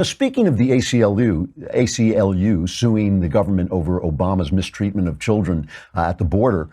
Speaking of the ACLU suing the government over Obama's mistreatment of children at the border,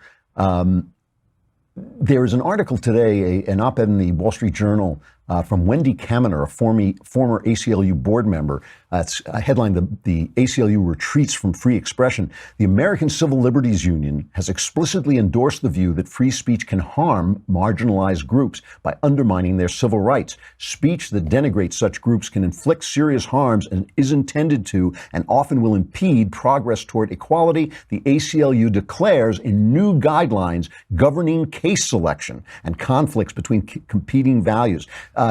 there is an article today, an op-ed in the Wall Street Journal from Wendy Kaminer, a former ACLU board member. It's headlined the ACLU retreats from free expression. The American Civil Liberties Union has explicitly endorsed the view that free speech can harm marginalized groups by undermining their civil rights. Speech that denigrates such groups can inflict serious harms and is intended to and often will impede progress toward equality, the ACLU declares in new guidelines governing case selection and conflicts between competing values.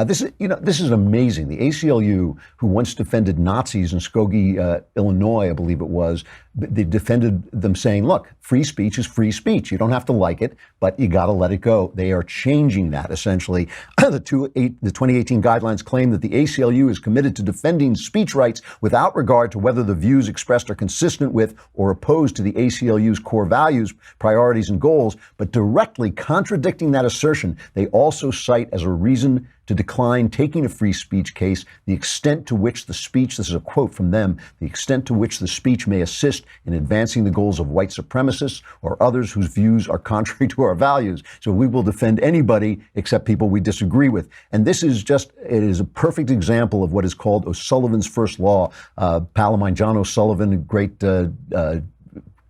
This is amazing. The ACLU, who once defended Nazis in Skokie, Illinois, I believe it was, they defended them saying, look, free speech is free speech. You don't have to like it, but you got to let it go. They are changing that, essentially. The 2018 guidelines claim that the ACLU is committed to defending speech rights without regard to whether the views expressed are consistent with or opposed to the ACLU's core values, priorities, and goals. But directly contradicting that assertion, they also cite as a reason to decline taking a free speech case the extent to which the speech, this is a quote from them, the extent to which the speech may assist in advancing the goals of white supremacists or others whose views are contrary to our values. So we will defend anybody except people we disagree with. And this is it is a perfect example of what is called O'Sullivan's first law. Pal of mine, John O'Sullivan, a great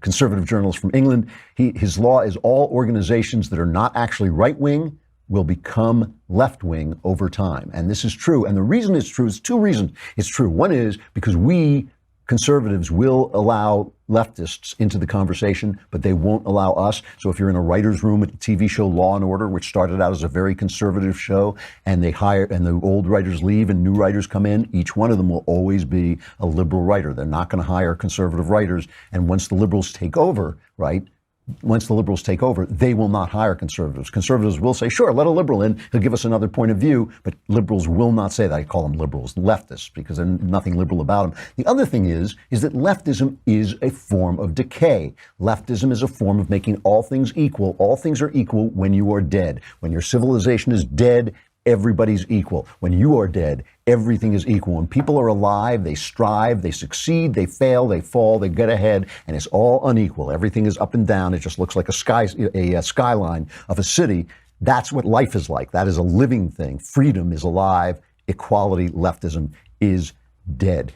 conservative journalist from England, his law is all organizations that are not actually right-wing will become left-wing over time. And this is true. And the reason it's true is two reasons it's true. One is because we conservatives will allow leftists into the conversation, but they won't allow us. So if you're in a writer's room at the TV show Law and Order, which started out as a very conservative show, and the old writers leave and new writers come in, each one of them will always be a liberal writer. They're not going to hire conservative writers. And once the liberals take over, they will not hire conservatives. Conservatives will say, sure, let a liberal in. He'll give us another point of view. But liberals will not say that. I call them liberals, leftists, because there's nothing liberal about them. The other thing is that leftism is a form of decay. Leftism is a form of making all things equal. All things are equal when you are dead. When your civilization is dead, everybody's equal. When you are dead, everything is equal. When people are alive, they strive, they succeed, they fail, they fall, they get ahead, and it's all unequal. Everything is up and down. It just looks like a skyline of a city. That's what life is like. That is a living thing. Freedom is alive. Equality, leftism is dead.